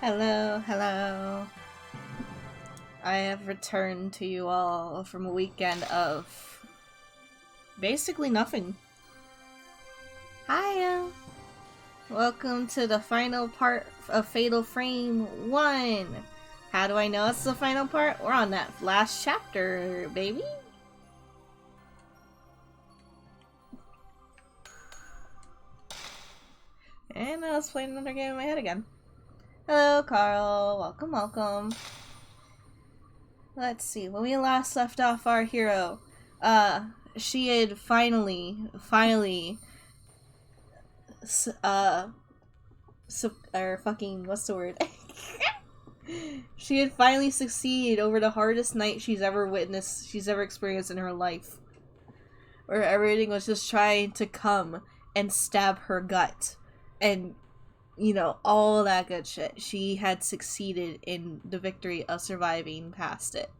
Hello, hello. I have returned to you all from a weekend of basically nothing. Hiya! Welcome to the final part of Fatal Frame 1. How do I know it's the final part? We're on that last chapter, baby. And I was playing another game in my head again. Hello, Carl. Welcome, welcome. Let's see. When we last left off our hero, she had finally, what's the word? She had finally succeeded over the hardest night she's ever experienced in her life. Where everything was just trying to come and stab her gut. And, you know, all that good shit. She had succeeded in the victory of surviving past it.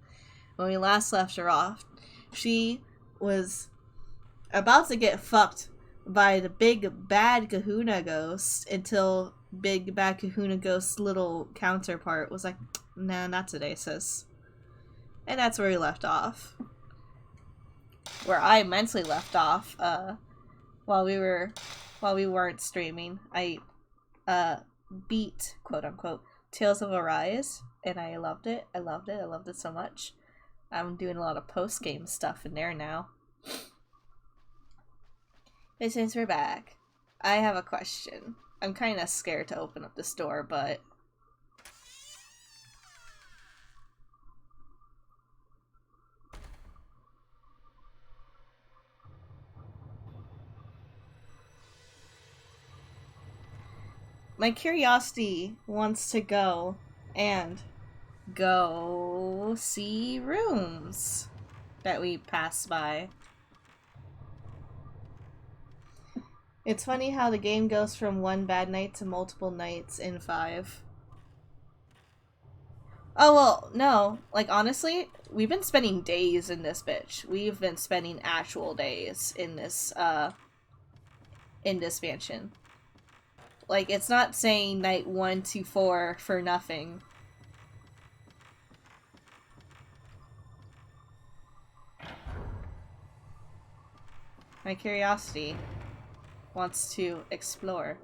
When we last left her off, she was about to get fucked by the big bad Kahuna ghost until big bad Kahuna ghost's little counterpart was like, nah, not today, sis. And that's where we left off. Where I mentally left off, while we weren't streaming, I beat, quote unquote, Tales of Arise, and I loved it. I loved it so much. I'm doing a lot of post-game stuff in there now. But since we're back, I have a question. I'm kind of scared to open up this door, but... my curiosity wants to go and go see rooms that we passed by. It's funny how the game goes from one bad night to multiple nights in 5. Oh, well, no. Like, honestly, we've been spending days in this bitch. We've been spending actual days in this mansion. Like, it's not saying night 1 to 4 for nothing. My curiosity wants to explore.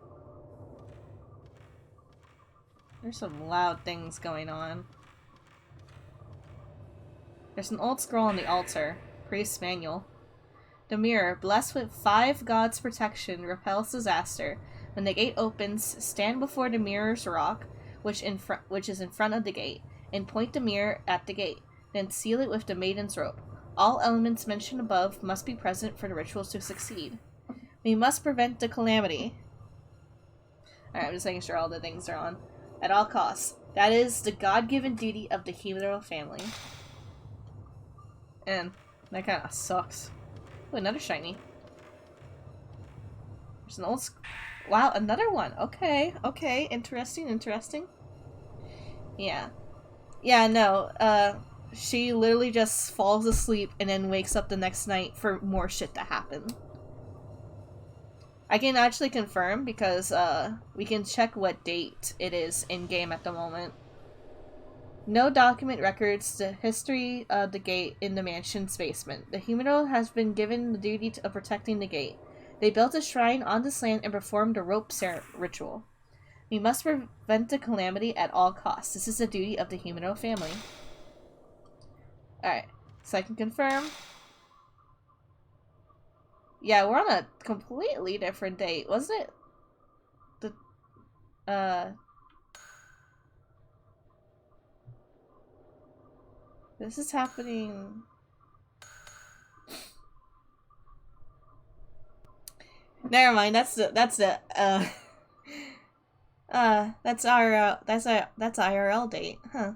There's some loud things going on. There's an old scroll on the altar. Priest's manual. The mirror, blessed with 5 gods' protection, repels disaster. When the gate opens, stand before the mirror's rock, which is in front of the gate, and point the mirror at the gate. Then seal it with the maiden's rope. All elements mentioned above must be present for the rituals to succeed. We must prevent the calamity. Alright, I'm just making sure all the things are on. At all costs. That is the God-given duty of the Himuro family. And that kind of sucks. Ooh, another shiny. There's an old... wow, another one. Okay. Interesting. Yeah. Yeah, no, she literally just falls asleep and then wakes up the next night for more shit to happen. I can actually confirm because, we can check what date it is in-game at the moment. No document records the history of the gate in the mansion's basement. The Himuro has been given the duty of protecting the gate. They built a shrine on this land and performed a rope ritual. We must prevent the calamity at all costs. This is the duty of the Himuro family. Alright, so I can confirm. Yeah, we're on a completely different date, wasn't it? This is happening... Never mind, that's our IRL date, huh?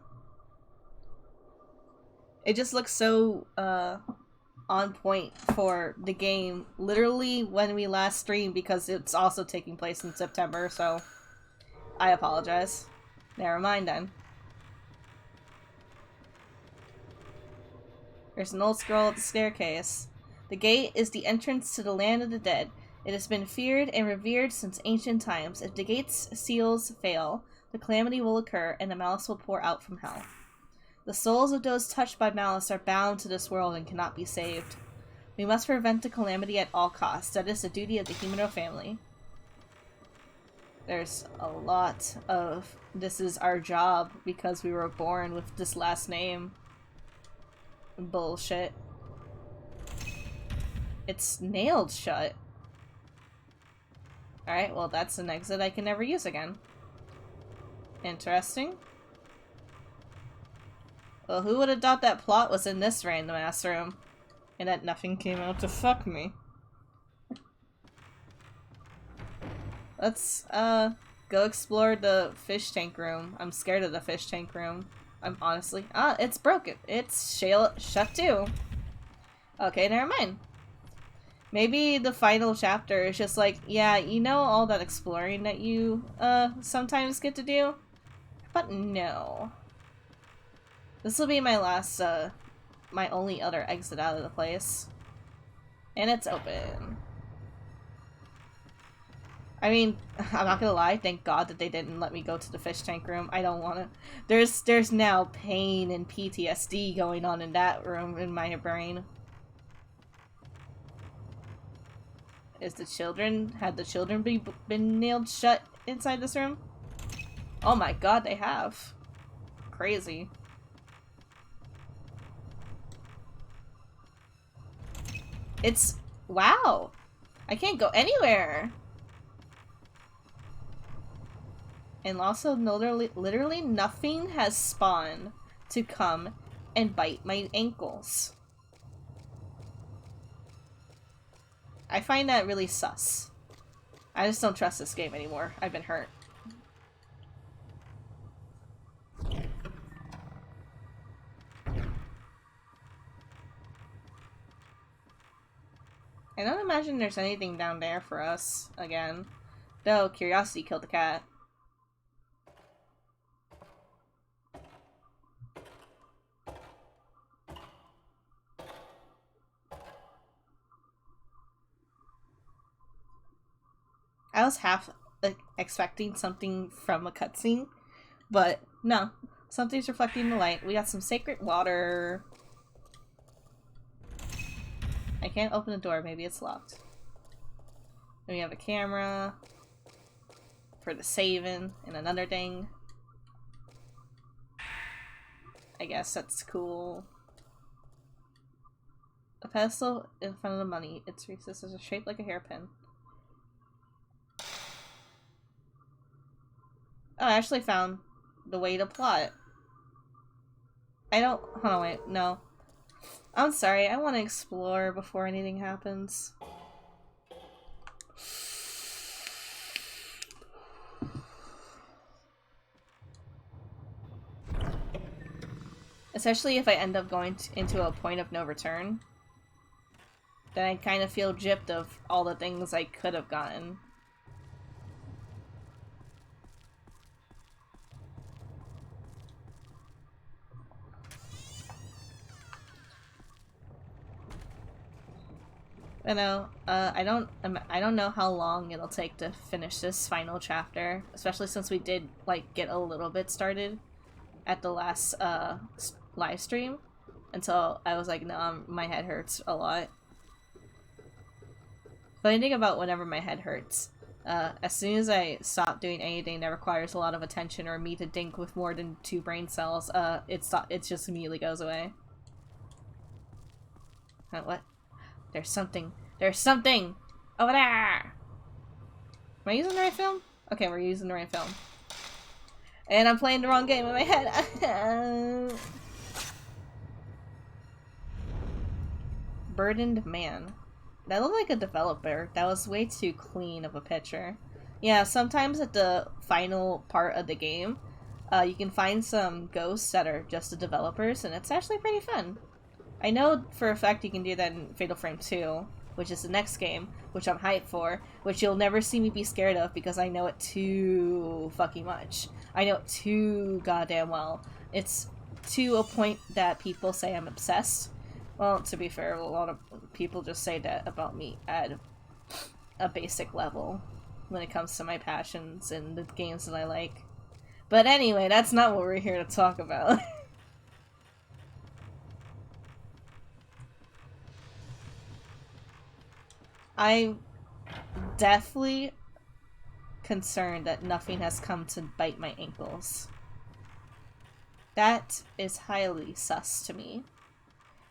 It just looks so, on point for the game, literally when we last streamed, because it's also taking place in September, so I apologize. Never mind then. There's an old scroll at the staircase. The gate is the entrance to the land of the dead. It has been feared and revered since ancient times. If the gate's seals fail, the calamity will occur, and the malice will pour out from hell. The souls of those touched by malice are bound to this world and cannot be saved. We must prevent the calamity at all costs. That is the duty of the Himeno family. There's a lot of this is our job because we were born with this last name. Bullshit. It's nailed shut. Alright, well that's an exit I can never use again. Interesting. Well, who would have thought that plot was in this random ass room? And that nothing came out to fuck me. Let's, go explore the fish tank room. I'm scared of the fish tank room. I'm honestly... it's broken. It's shut too. Okay, never mind. Maybe the final chapter is just like, yeah, you know all that exploring that you, sometimes get to do? But no. This will be my last, my only other exit out of the place. And it's open. I mean, I'm not gonna lie, thank God that they didn't let me go to the fish tank room. I don't wanna... There's now pain and PTSD going on in that room in my brain. Had the children been nailed shut inside this room? Oh my God, they have. Crazy. It's... wow! I can't go anywhere! And also, literally nothing has spawned to come and bite my ankles. I find that really sus. I just don't trust this game anymore. I've been hurt. I don't imagine there's anything down there for us, again. Though, curiosity killed the cat. I was half expecting something from a cutscene, but no. Something's reflecting the light. We got some sacred water. I can't open the door. Maybe it's locked. Then we have a camera for the saving and another thing. I guess that's cool. A pedestal in front of the money. Its recesses are shaped like a hairpin. Oh, I actually found the way to plot. I don't... hold on, wait. No. I'm sorry. I want to explore before anything happens. Especially if I end up going into a point of no return. Then I kind of feel gypped of all the things I could have gotten. I know, I don't know how long it'll take to finish this final chapter, especially since we did, like, get a little bit started at the last, live stream, until I was like, no, my head hurts a lot. Funny thing about whenever my head hurts, as soon as I stop doing anything that requires a lot of attention or me to think with more than 2 brain cells, it just immediately goes away. What? There's something over there! Am I using the right film? Okay, we're using the right film. And I'm playing the wrong game in my head. Burdened man. That looked like a developer. That was way too clean of a picture. Yeah, sometimes at the final part of the game, you can find some ghosts that are just the developers, and it's actually pretty fun. I know for a fact you can do that in Fatal Frame 2, which is the next game, which I'm hyped for, which you'll never see me be scared of because I know it too fucking much. I know it too goddamn well. It's to a point that people say I'm obsessed. Well, to be fair, a lot of people just say that about me at a basic level when it comes to my passions and the games that I like. But anyway, that's not what we're here to talk about. I'm deathly concerned that nothing has come to bite my ankles. That is highly sus to me.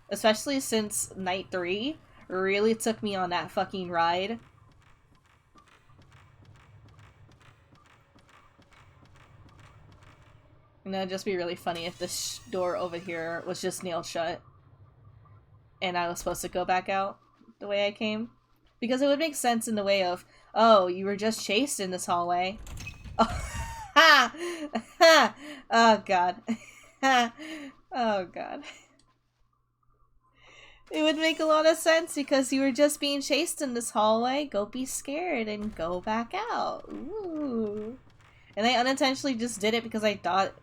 Especially since night 3 really took me on that fucking ride. And it'd just be really funny if this door over here was just nailed shut. And I was supposed to go back out the way I came. Because it would make sense in the way of, oh, you were just chased in this hallway. Oh, ha! Ha! Oh, God. Oh, God. It would make a lot of sense because you were just being chased in this hallway. Go be scared and go back out. Ooh. And I unintentionally just did it because I thought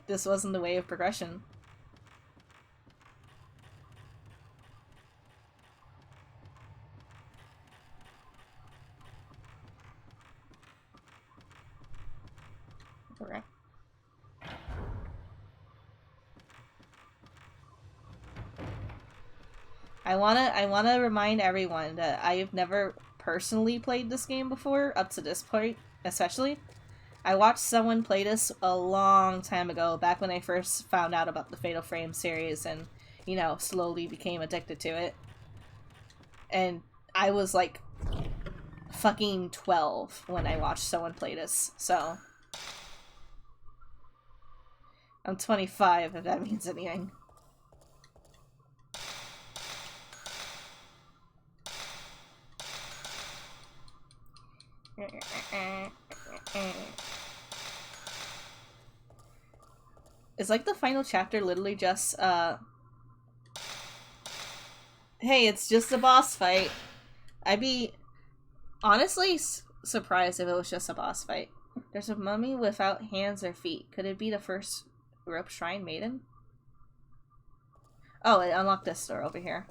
this wasn't the way of progression. Okay. I wanna remind everyone that I've never personally played this game before, up to this point, especially. I watched someone play this a long time ago, back when I first found out about the Fatal Frame series and, you know, slowly became addicted to it. And I was like fucking 12 when I watched someone play this, so. I'm 25, if that means anything. Is like the final chapter literally just hey, it's just a boss fight. I'd be honestly surprised if it was just a boss fight. There's a mummy without hands or feet. Could it be the first rope shrine maiden? Oh, it unlocked this door over here.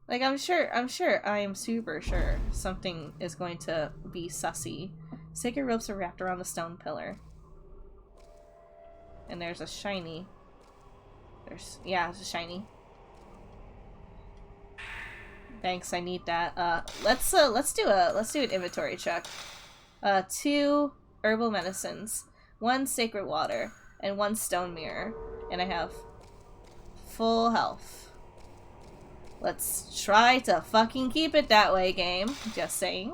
Like, I'm super sure something is going to be sussy. Sacred ropes are wrapped around the stone pillar. And there's a shiny. Yeah, it's a shiny. Thanks, I need that. Let's do an inventory check. 2 herbal medicines, 1 sacred water, and 1 stone mirror. And I have full health. Let's try to fucking keep it that way, game. Just saying.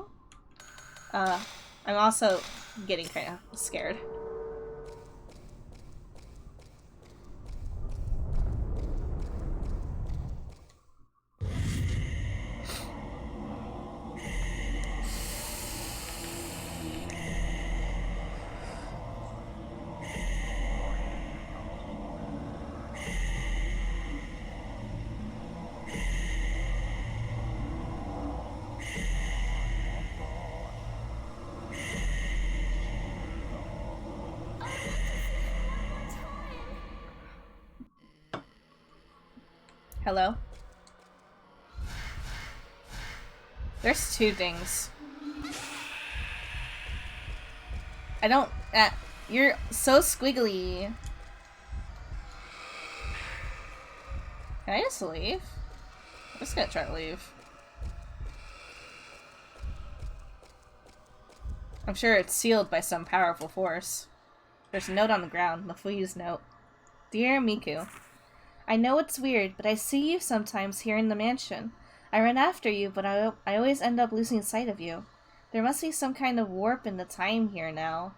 I'm also getting kind of scared. Hello? There's 2 things. I don't... you're so squiggly. Can I just leave? I'm just gonna try to leave. I'm sure it's sealed by some powerful force. There's a note on the ground, Mafui's note. Dear Miku, I know it's weird, but I see you sometimes here in the mansion. I run after you, but I always end up losing sight of you. There must be some kind of warp in the time here now.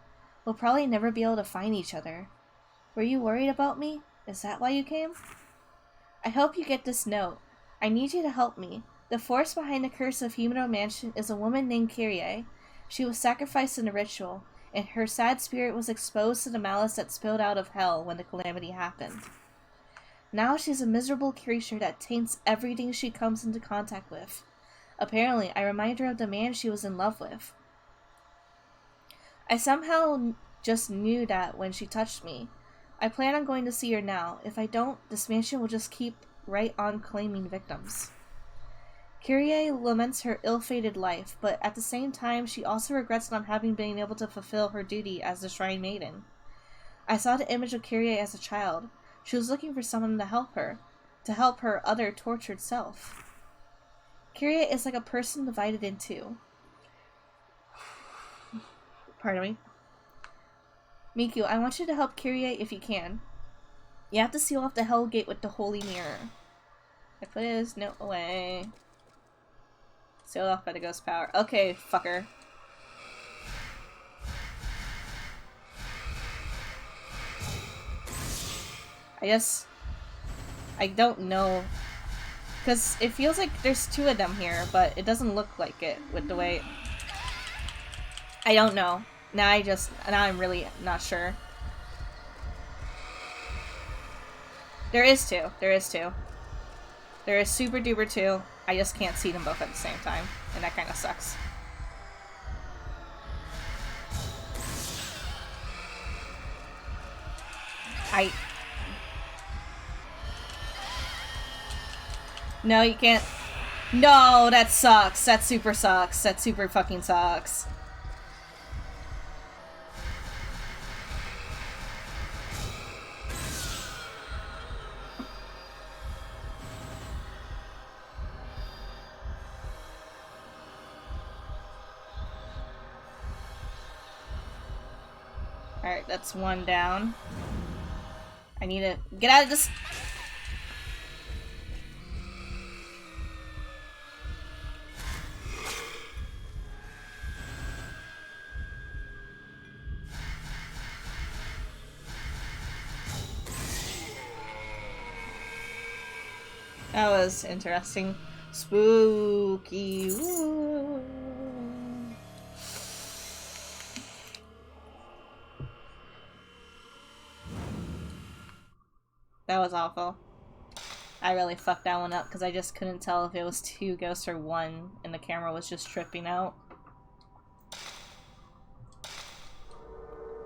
We'll probably never be able to find each other. Were you worried about me? Is that why you came? I hope you get this note. I need you to help me. The force behind the curse of Humano Mansion is a woman named Kyrie. She was sacrificed in a ritual, and her sad spirit was exposed to the malice that spilled out of hell when the calamity happened. Now she's a miserable creature that taints everything she comes into contact with. Apparently, I remind her of the man she was in love with. I somehow just knew that when she touched me. I plan on going to see her now. If I don't, this mansion will just keep right on claiming victims. Kyrie laments her ill-fated life, but at the same time, she also regrets not having been able to fulfill her duty as the Shrine Maiden. I saw the image of Kyrie as a child. She was looking for someone to help her other tortured self. Kyrie is like a person divided in two. Pardon me. Miku, I want you to help Kyrie if you can. You have to seal off the Hell Gate with the Holy Mirror. I put his note away. Sealed off by the ghost power. Okay, fucker. I don't know. Because it feels like there's two of them here, but it doesn't look like it with the way... I don't know. Now I'm really not sure. There is two. There is Super Duper 2. I just can't see them both at the same time. And that kind of sucks. No, you can't. No, that sucks. That super sucks. That super fucking sucks. Alright, that's one down. I need to get out of this. That was interesting. Spooky. Woo. That was awful. I really fucked that one up because I just couldn't tell if it was two ghosts or one and the camera was just tripping out.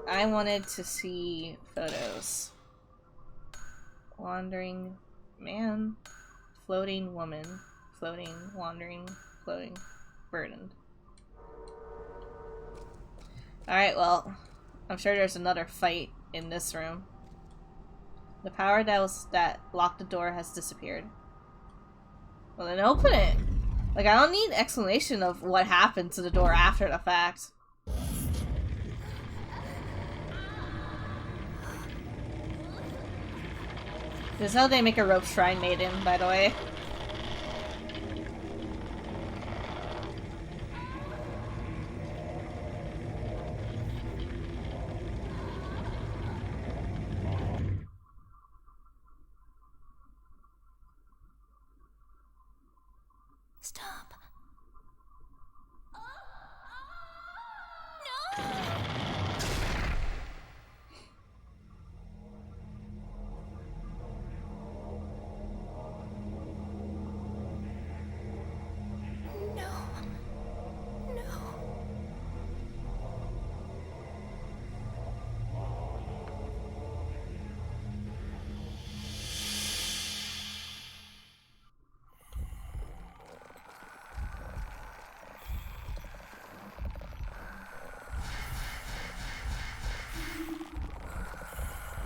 I wanted to see photos. Wandering man. Floating woman. Floating, wandering, floating, burdened. Alright, well, I'm sure there's another fight in this room. The power that locked the door has disappeared. Well, then open it! Like, I don't need explanation of what happened to the door after the fact. This is how they make a rope shrine maiden, by the way. Stop.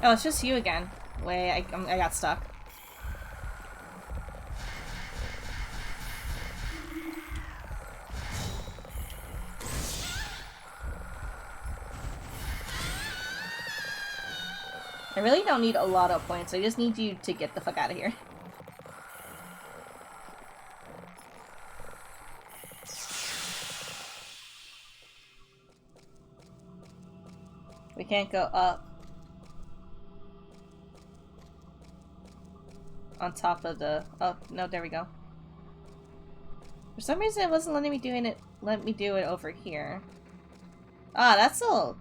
Oh, it's just you again. Wait, I got stuck. I really don't need a lot of points. I just need you to get the fuck out of here. We can't go up. On top of the... Oh, no, there we go. For some reason it wasn't letting me do it over here. Ah, that's all...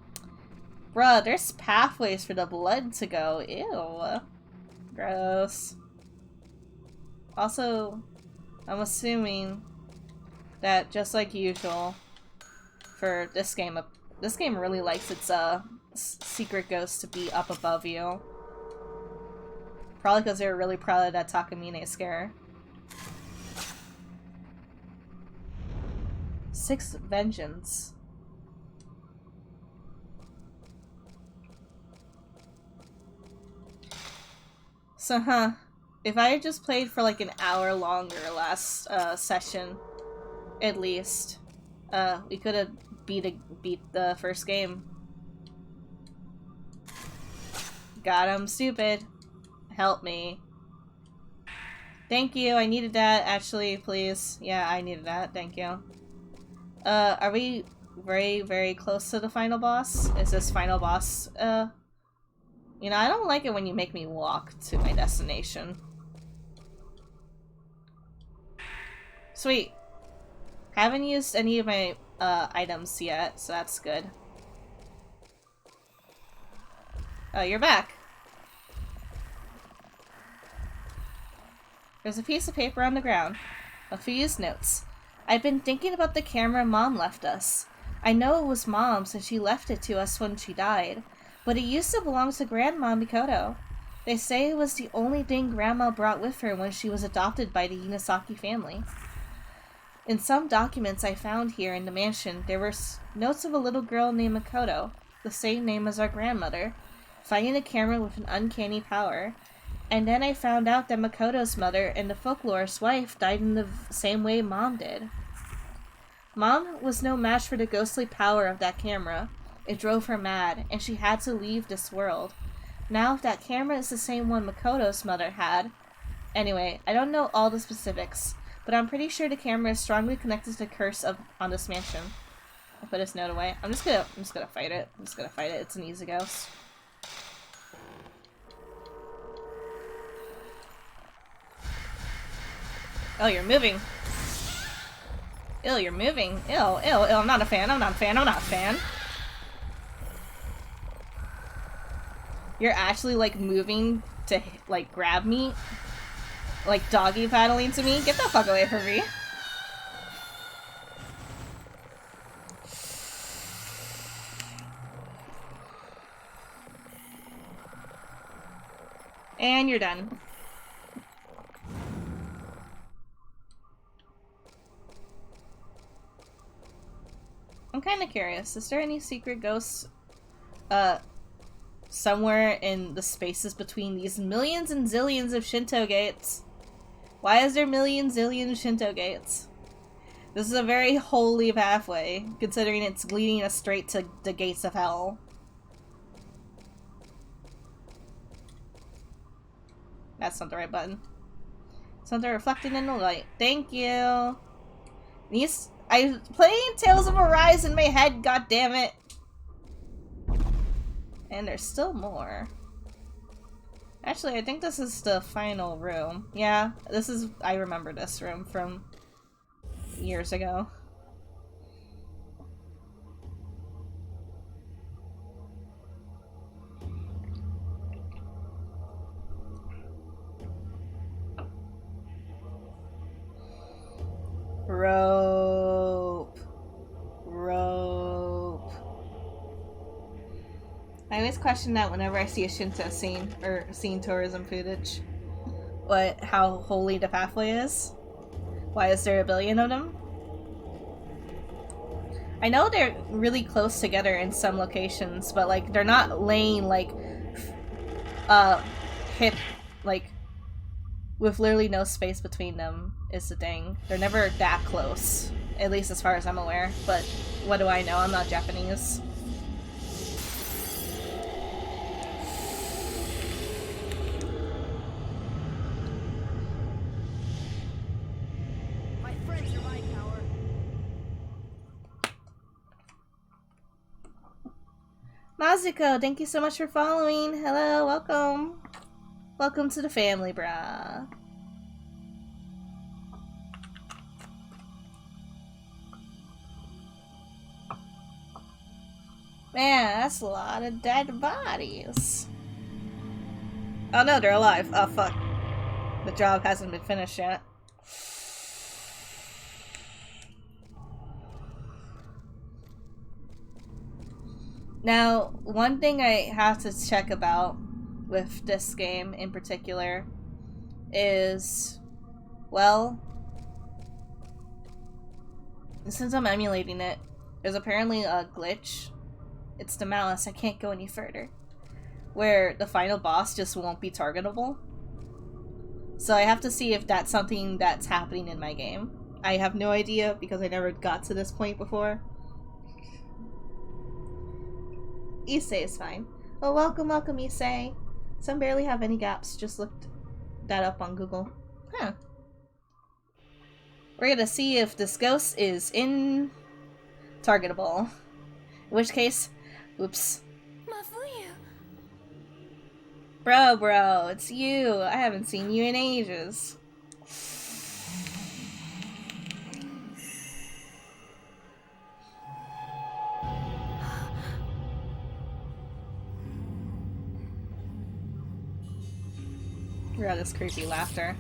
Bruh, there's pathways for the blood to go. Ew. Gross. Also, I'm assuming that just like usual for this game really likes its secret ghosts to be up above you. Probably because they were really proud of that Takamine scare. 6 vengeance. So, if I had just played for like an hour longer last session, at least, we could have beat the first game. God, I'm stupid. Help me. Thank you, I needed that, actually, please. Yeah, I needed that, thank you. Are we very, very close to the final boss? Is this final boss, you know, I don't like it when you make me walk to my destination. Sweet. Haven't used any of my, items yet, so that's good. Oh, you're back. There's a piece of paper on the ground. A few used notes. I've been thinking about the camera Mom left us. I know it was Mom's and she left it to us when she died, but it used to belong to Grandma Mikoto. They say it was the only thing Grandma brought with her when she was adopted by the Unisaki family. In some documents I found here in the mansion, there were notes of a little girl named Mikoto, the same name as our grandmother, finding a camera with an uncanny power. And then I found out that Makoto's mother and the folklorist's wife died in the same way Mom did. Mom was no match for the ghostly power of that camera. It drove her mad, and she had to leave this world. Now, if that camera is the same one Makoto's mother had... Anyway, I don't know all the specifics, but I'm pretty sure the camera is strongly connected to the curse on this mansion. I put his note away. I'm just gonna fight it. I'm just gonna fight it. It's an easy ghost. Oh, you're moving. Ew, you're moving. Ew, ew, ew, I'm not a fan, I'm not a fan, I'm not a fan. You're actually, like, moving to, like, grab me? Like, doggy paddling to me? Get the fuck away from me. And you're done. I'm kind of curious. Is there any secret ghosts, somewhere in the spaces between these millions and zillions of Shinto gates? Why is there millions, zillions Shinto gates? This is a very holy pathway, considering it's leading us straight to the gates of hell. That's not the right button. Something reflected in the light. Thank you. I'm playing Tales of Arise in my head, goddammit. And there's still more. Actually, I think this is the final room. Yeah, I remember this room from years ago. Rope. I always question that whenever I see a Shinto scene, or scene tourism footage. How holy the pathway is. Why is there a billion of them? I know they're really close together in some locations, but like they're not laying like hip, like with literally no space between them is the thing. They're never that close, at least as far as I'm aware, but what do I know? I'm not Japanese. Mazuko, thank you so much for following. Hello, welcome. Welcome to the family, brah. Man, that's a lot of dead bodies. Oh no, they're alive. Oh fuck. The job hasn't been finished yet. Now, one thing I have to check about with this game in particular is, well, Since I'm emulating it, there's apparently a glitch. It's the malice, I can't go any further. Where the final boss just won't be targetable. So I have to see if that's something that's happening in my game. I have no idea because I never got to this point before. Issei is fine. Oh, welcome, welcome, Issei. Some barely have any gaps. Just looked that up on Google. Huh. We're gonna see if this ghost is targetable. In which case, oops. Mafuyu. Bro, it's you. I haven't seen you in ages. We're at this creepy laughter.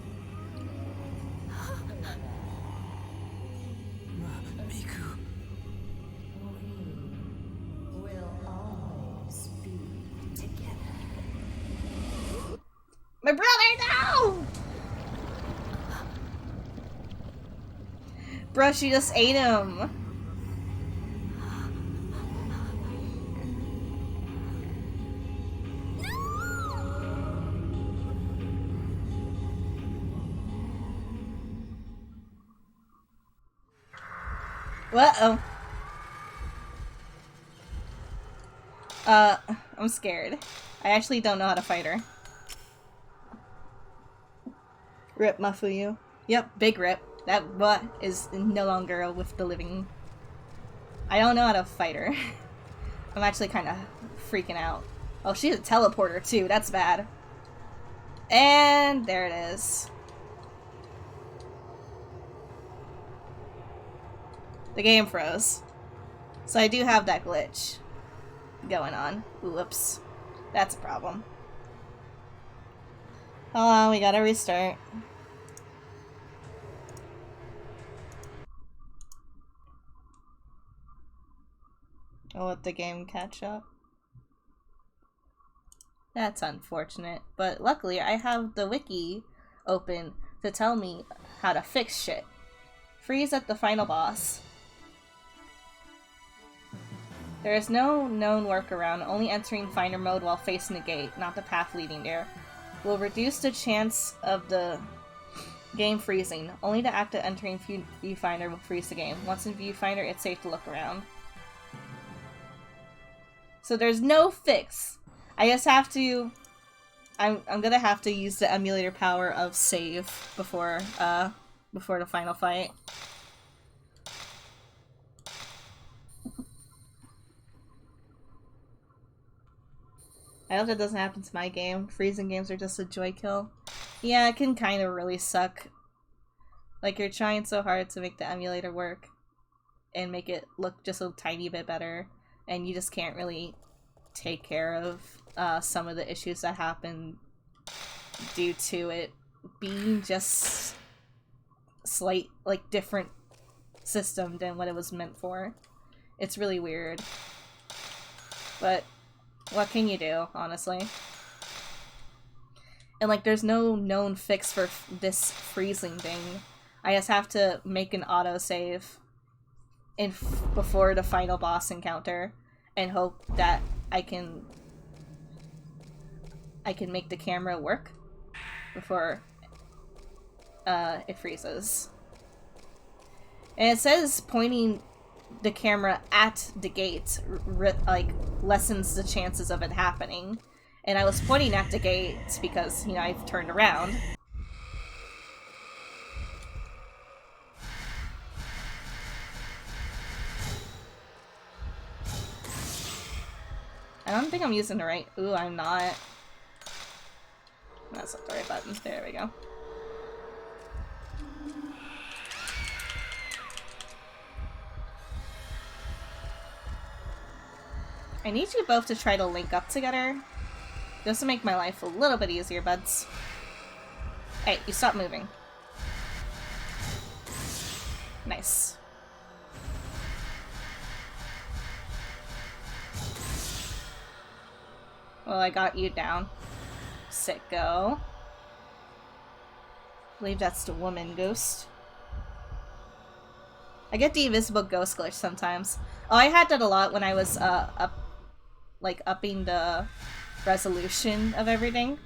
Miku. Will always be together. My brother, no! Bro, she just ate him. Uh-oh. I'm scared. I actually don't know how to fight her. Rip Mafuyu. Yep, big rip. That butt is no longer with the living. I don't know how to fight her. I'm actually kind of freaking out. Oh, she's a teleporter too. That's bad. And there it is. The game froze. So I do have that glitch going on. Ooh, whoops. That's a problem. Hold on, we gotta restart. I'll let the game catch up. That's unfortunate, but luckily I have the wiki open to tell me how to fix shit. Freeze at the final boss. There is no known workaround, only entering finder mode while facing the gate, not the path leading there. Will reduce the chance of the game freezing. Only the act of entering viewfinder will freeze the game. Once in viewfinder, it's safe to look around. So there's no fix. I just have to... I'm gonna have to use the emulator power of save before the final fight. I hope that doesn't happen to my game. Freezing games are just a joy kill. Yeah, it can kind of really suck. Like, you're trying so hard to make the emulator work and make it look just a tiny bit better, and you just can't really take care of some of the issues that happen due to it being just slight, like, different system than what it was meant for. It's really weird. But what can you do, honestly? And, like, there's no known fix for this freezing thing. I just have to make an autosave before the final boss encounter and hope that I can make the camera work before it freezes. And it says pointing the camera at the gate like lessens the chances of it happening. And I was pointing at the gates because, you know, I've turned around. I don't think I'm using the right... Ooh, I'm not. That's not the right button. There we go. I need you both to try to link up together. Just to make my life a little bit easier, buds. Hey, you stop moving. Nice. Well, I got you down. Sicko. I believe that's the woman ghost. I get the invisible ghost glitch sometimes. Oh, I had that a lot when I was upping the resolution of everything.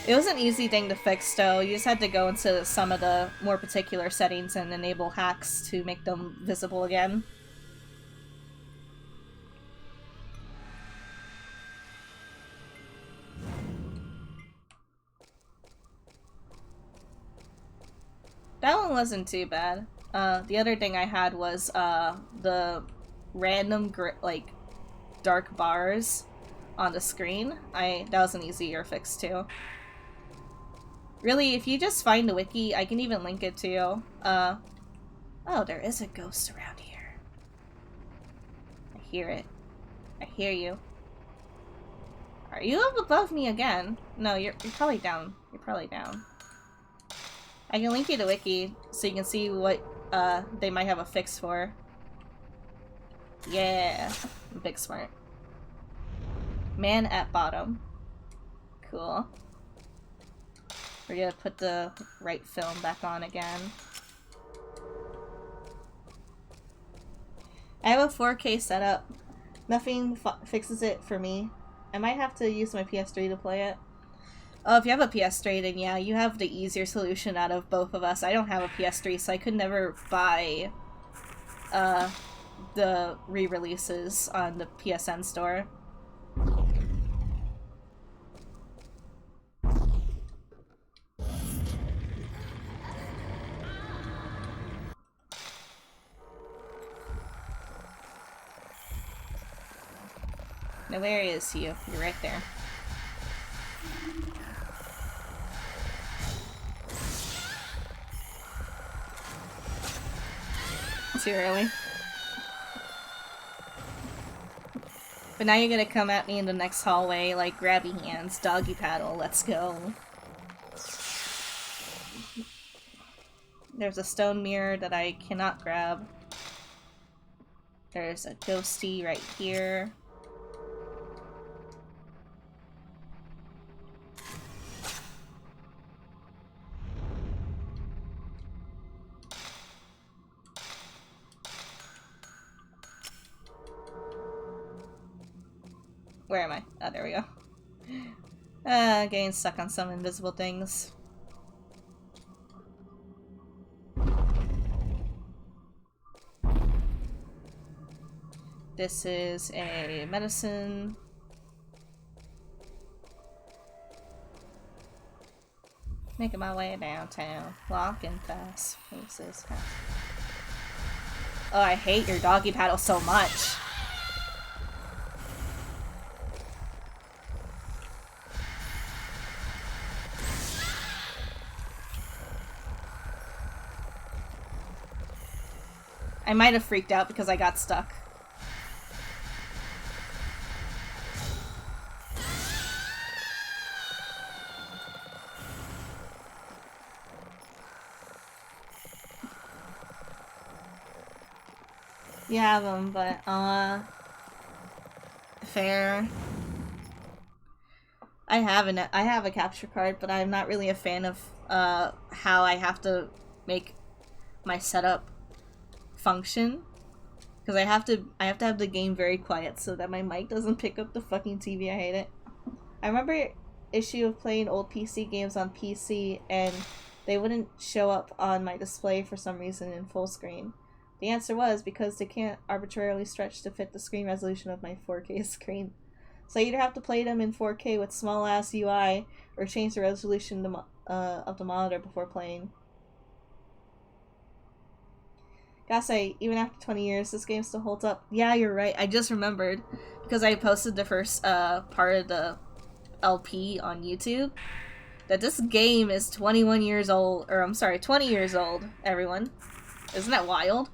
It was an easy thing to fix though. You just had to go into some of the more particular settings and enable hacks to make them visible again. That one wasn't too bad. The other thing I had was the random dark bars on the screen. That was an easier fix too. Really, if you just find the wiki, I can even link it to you. Oh, there is a ghost around here. I hear it. I hear you. Are you up above me again? No, you're probably down. You're probably down. I can link you the wiki so you can see what they might have a fix for. Yeah, I'm big smart. Man at bottom. Cool. We're gonna put the right film back on again. I have a 4K setup. Nothing fixes it for me. I might have to use my PS3 to play it. Oh, if you have a PS3, then yeah, you have the easier solution out of both of us. I don't have a PS3, so I could never buy the re-releases on the PSN store. Now where is you? You're right there. Too early. But now you're gonna come at me in the next hallway, like grabby hands, doggy paddle, let's go. There's a stone mirror that I cannot grab. There's a ghosty right here. Where am I? Oh, there we go. Getting stuck on some invisible things. This is a medicine. Making my way downtown. Walking fast. Faces. Oh, I hate your doggy paddle so much. I might have freaked out because I got stuck. You have them, but, fair. I have a capture card, but I'm not really a fan of, how I have to make my setup function. Because I have to have the game very quiet so that my mic doesn't pick up the fucking TV. I hate it. I remember issue of playing old PC games on PC and they wouldn't show up on my display for some reason in full screen. The answer was because they can't arbitrarily stretch to fit the screen resolution of my 4K screen. So I either have to play them in 4K with small ass UI or change the resolution of the monitor before playing. Gotta say, even after 20 years, this game still holds up. Yeah, you're right. I just remembered, because I posted the first part of the LP on YouTube, that this game is 21 years old, or I'm sorry, 20 years old, everyone. Isn't that wild?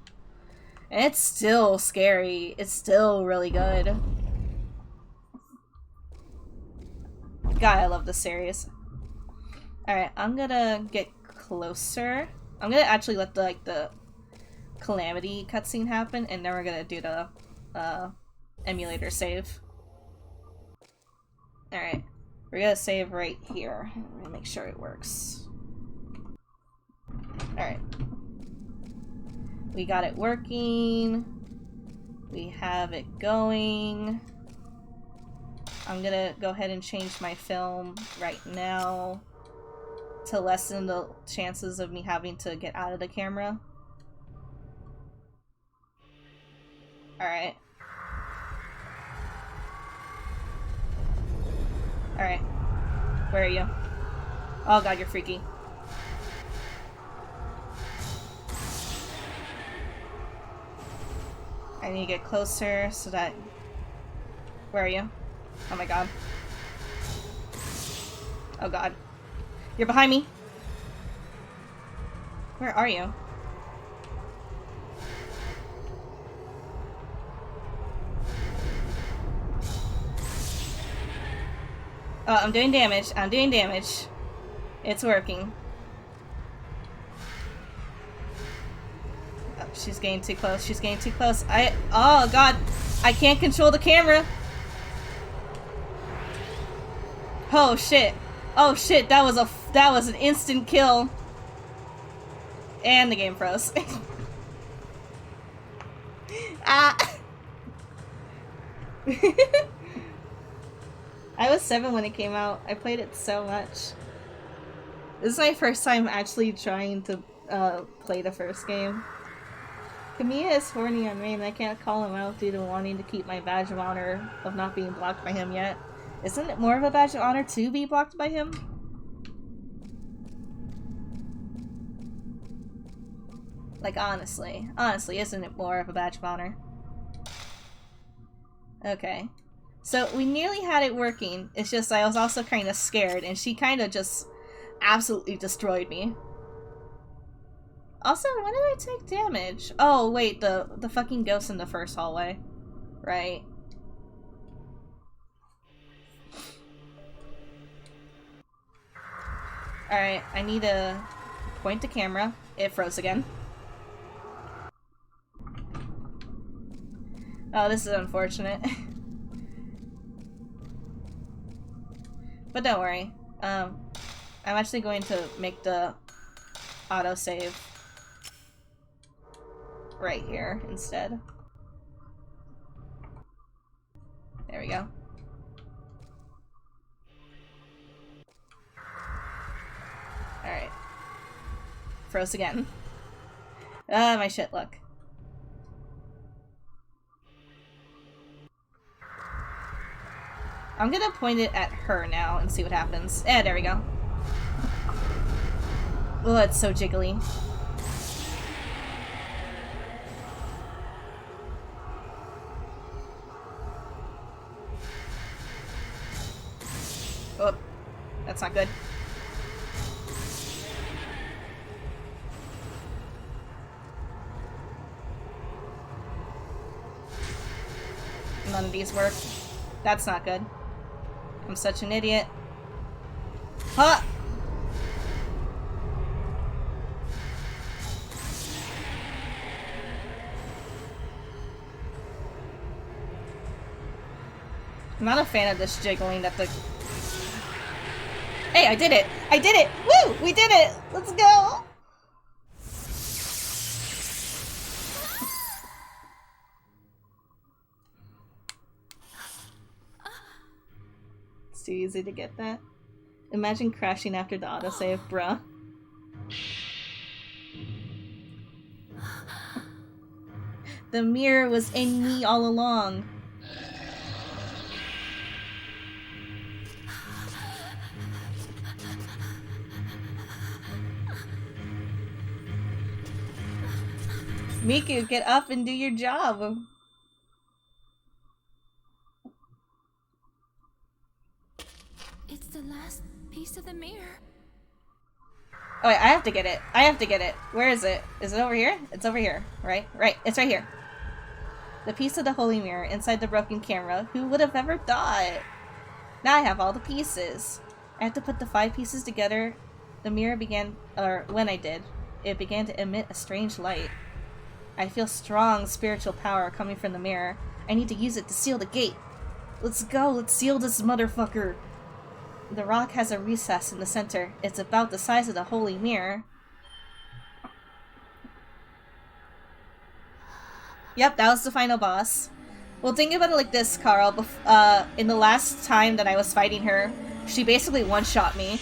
And it's still scary. It's still really good. God, I love this series. Alright, I'm gonna get closer. I'm gonna actually let the Calamity cutscene happen, and then we're gonna do the emulator save. Alright, we're gonna save right here. I'm gonna make sure it works. Alright, Alright. We got it working. We have it going. I'm gonna go ahead and change my film right now to lessen the chances of me having to get out of the camera. Alright. Alright. Where are you? Oh god, you're freaky. I need to get closer so that... Where are you? Oh my god. Oh god. You're behind me! Where are you? Oh, I'm doing damage. I'm doing damage. It's working. Oh, she's getting too close. She's getting too close. Oh god. I can't control the camera. Oh shit. Oh shit, that was an instant kill. And the game froze. Ah. I was 7 when it came out. I played it so much. This is my first time actually trying to play the first game. Kamiya is horny on me and I can't call him out due to wanting to keep my badge of honor of not being blocked by him yet. Isn't it more of a badge of honor to be blocked by him? Like, honestly. Honestly, isn't it more of a badge of honor? Okay. So, we nearly had it working. It's just I was also kind of scared, and she kind of just absolutely destroyed me. Also, when did I take damage? Oh, wait, the fucking ghost in the first hallway. Right. Alright, I need to point the camera. It froze again. Oh, this is unfortunate. But don't worry. I'm actually going to make the autosave right here instead. There we go. Alright. Froze again. Ah, my shit luck. I'm gonna point it at her now and see what happens. Eh, there we go. Oh, it's so jiggly. Oh, that's not good. None of these work. That's not good. I'm such an idiot. Huh! I'm not a fan of this jiggling that the... Hey, I did it! I did it! Woo! We did it! Let's go! It's too easy to get that. Imagine crashing after the autosave, bruh. The mirror was in me all along. Miku, get up and do your job. It's the last piece of the mirror. Oh wait, I have to get it. I have to get it. Where is it? Is it over here? It's over here, right? Right, it's right here. The piece of the holy mirror inside the broken camera. Who would have ever thought? Now I have all the pieces. I have to put the 5 pieces together. The mirror began, or when I did, it began to emit a strange light. I feel strong spiritual power coming from the mirror. I need to use it to seal the gate. Let's go, let's seal this motherfucker. The rock has a recess in the center. It's about the size of the holy mirror. Yep, that was the final boss. Well, think about it like this, Carl. In the last time that I was fighting her, she basically one-shot me.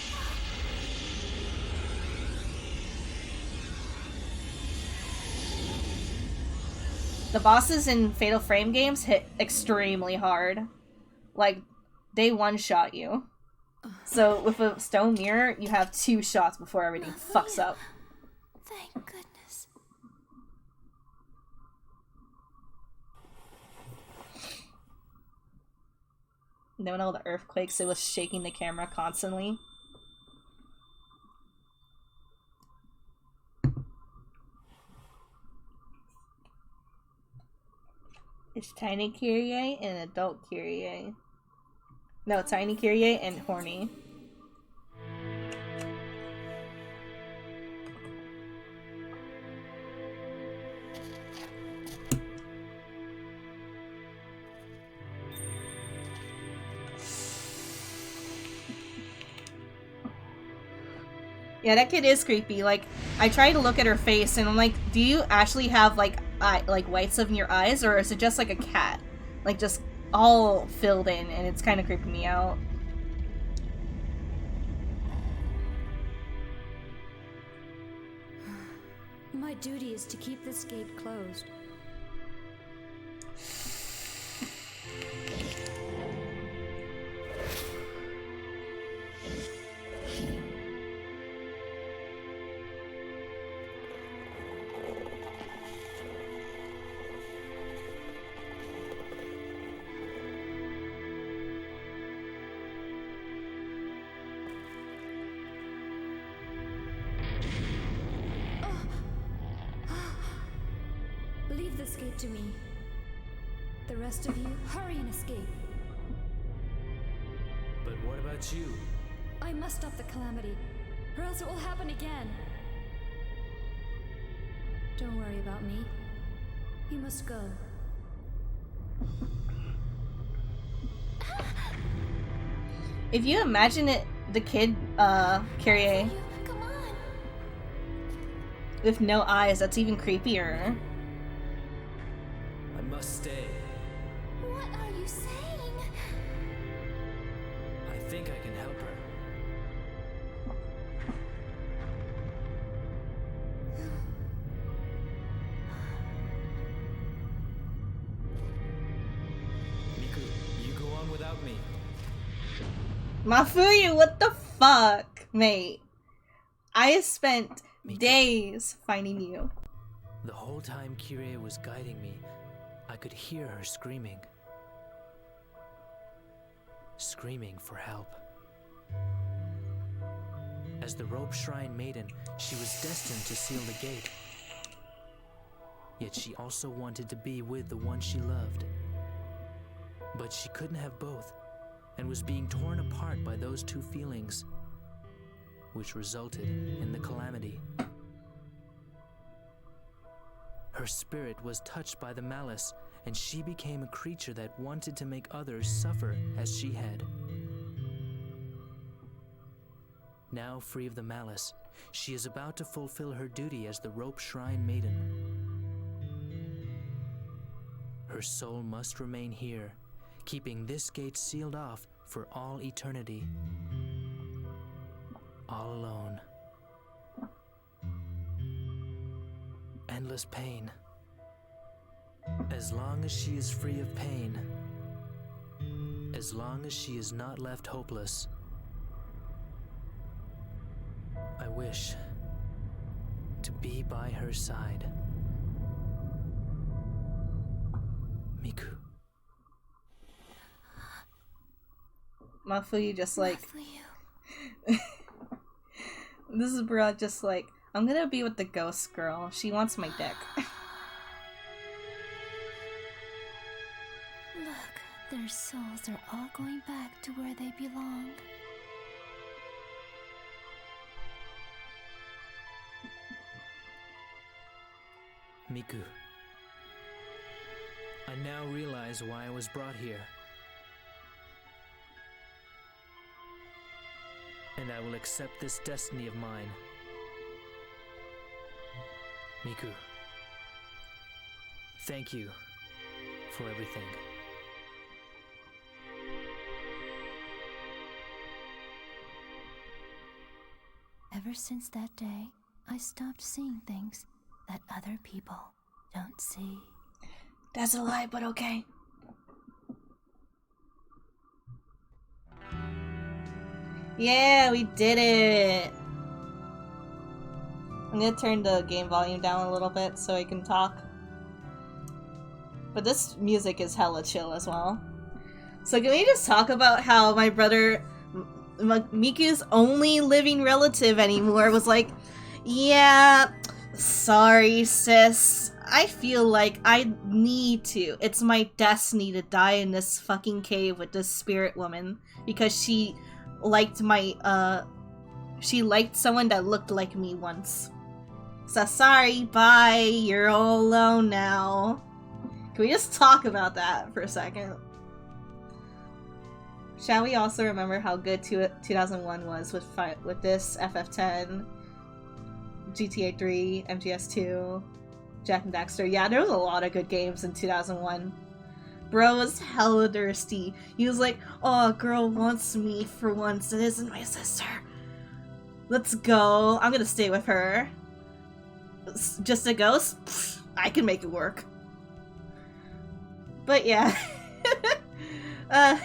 The bosses in Fatal Frame games hit extremely hard. Like, they one-shot you. So with a stone mirror, you have 2 shots before everything fucks up. Thank goodness. And then when all the earthquakes, it was shaking the camera constantly. It's Tiny Kyrie and Adult Kyrie. No, Tiny Kyrie and Horny. Yeah, that kid is creepy. Like, I try to look at her face and I'm like, do you actually have like whites in your eyes, or is it just like a cat? Like, just all filled in, and it's kind of creeping me out. My duty is to keep this gate closed. Leave this gate to me. The rest of you, hurry and escape. But what about you? I must stop the calamity, or else it will happen again. Don't worry about me. You must go. If you imagine it, the kid, Kyrie, Come on. with no eyes, that's even creepier. I must stay. What are you saying? I think I can help her. Miku, you go on without me. Mafuyu, what the fuck, mate? I spent Miku. days finding you. The whole time Kyrie was guiding me, I could hear her screaming. Screaming for help. As the rope shrine maiden, she was destined to seal the gate. Yet she also wanted to be with the one she loved. But she couldn't have both, and was being torn apart by those two feelings, which resulted in the calamity. Her spirit was touched by the malice, and she became a creature that wanted to make others suffer as she had. Now free of the malice, she is about to fulfill her duty as the Rope Shrine Maiden. Her soul must remain here, keeping this gate sealed off for all eternity. All alone. Endless pain. As long as she is free of pain, as long as she is not left hopeless, I wish to be by her side. Miku. Mafuyu just like, Mafuyu. this is bro just like, I'm gonna be with the ghost girl. She wants my dick. Look, their souls are all going back to where they belong. Miku. I now realize why I was brought here. And I will accept this destiny of mine. Thank you for everything. Ever since that day, I stopped seeing things that other people don't see. That's a lie, but okay. Yeah, we did it! I'm gonna turn the game volume down a little bit so I can talk. But this music is hella chill as well. So can we just talk about how my brother, Miku's only living relative anymore, was like, yeah, sorry sis, I feel like I need to. It's my destiny to die in this fucking cave with this spirit woman because she liked my, she liked someone that looked like me once. So sorry, bye, you're all alone now. Can we just talk about that for a second? Shall we also remember how good 2001 was with this, FF10, GTA 3, MGS2, Jack and Daxter? Yeah, there was a lot of good games in 2001. Bro was hella thirsty. He was like, oh, a girl wants me for once. It isn't my sister. Let's go. I'm gonna stay with her. Just a ghost? Pfft, I can make it work. But yeah. I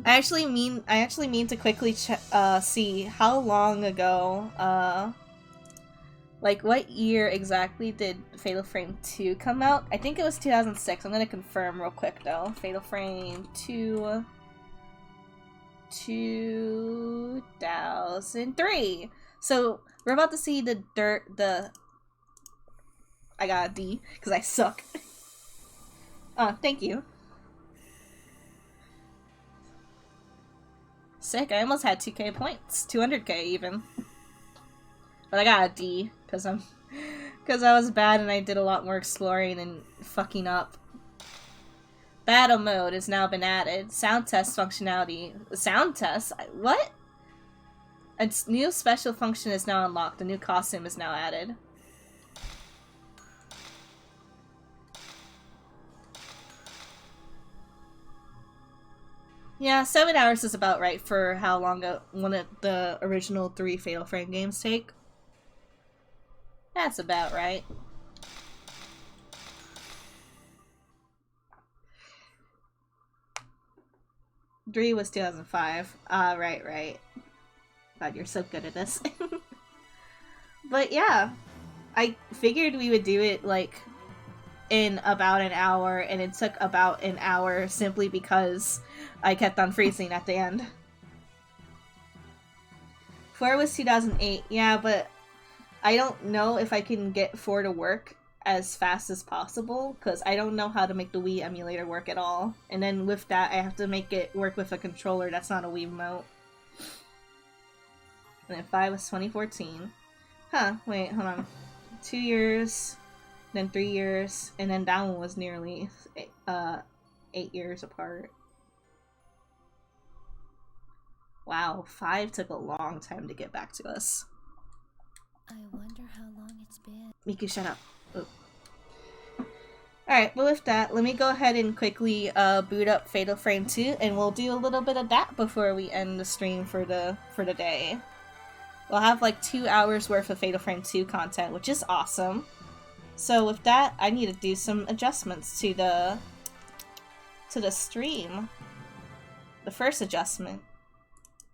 actually mean to quickly see how long ago, like what year exactly did Fatal Frame 2 come out? I think it was 2006. I'm gonna confirm real quick though. Fatal Frame 2, 2003. So we're about to see the I got a D because I suck. Thank you. Sick, I almost had 2k points. 200k even. But I got a D because I was bad and I did a lot more exploring and fucking up. Battle mode has now been added. Sound test functionality. Sound test? What? A new special function is now unlocked. A new costume is now added. Yeah, 7 hours is about right for how long one of the original 3 Fatal Frame games take. That's about right. Three was 2005. Right. God, you're so good at this. But yeah, I figured we would do it like in about an hour, and it took about an hour simply because I kept on freezing at the end. 4 was 2008, yeah, but I don't know if I can get 4 to work as fast as possible, because I don't know how to make the Wii emulator work at all. And then with that, I have to make it work with a controller that's not a Wii remote. And then 5 was 2014. Huh, wait, hold on. 2 years, then 3 years, and then that one was nearly 8 years apart. Wow, 5 took a long time to get back to us. I wonder how long it's been. Miku, shut up. Alright, well with that, let me go ahead and quickly boot up Fatal Frame 2, and we'll do a little bit of that before we end the stream for the day. We'll have like 2 hours worth of Fatal Frame 2 content, which is awesome. So with that, I need to do some adjustments to the stream. The first adjustment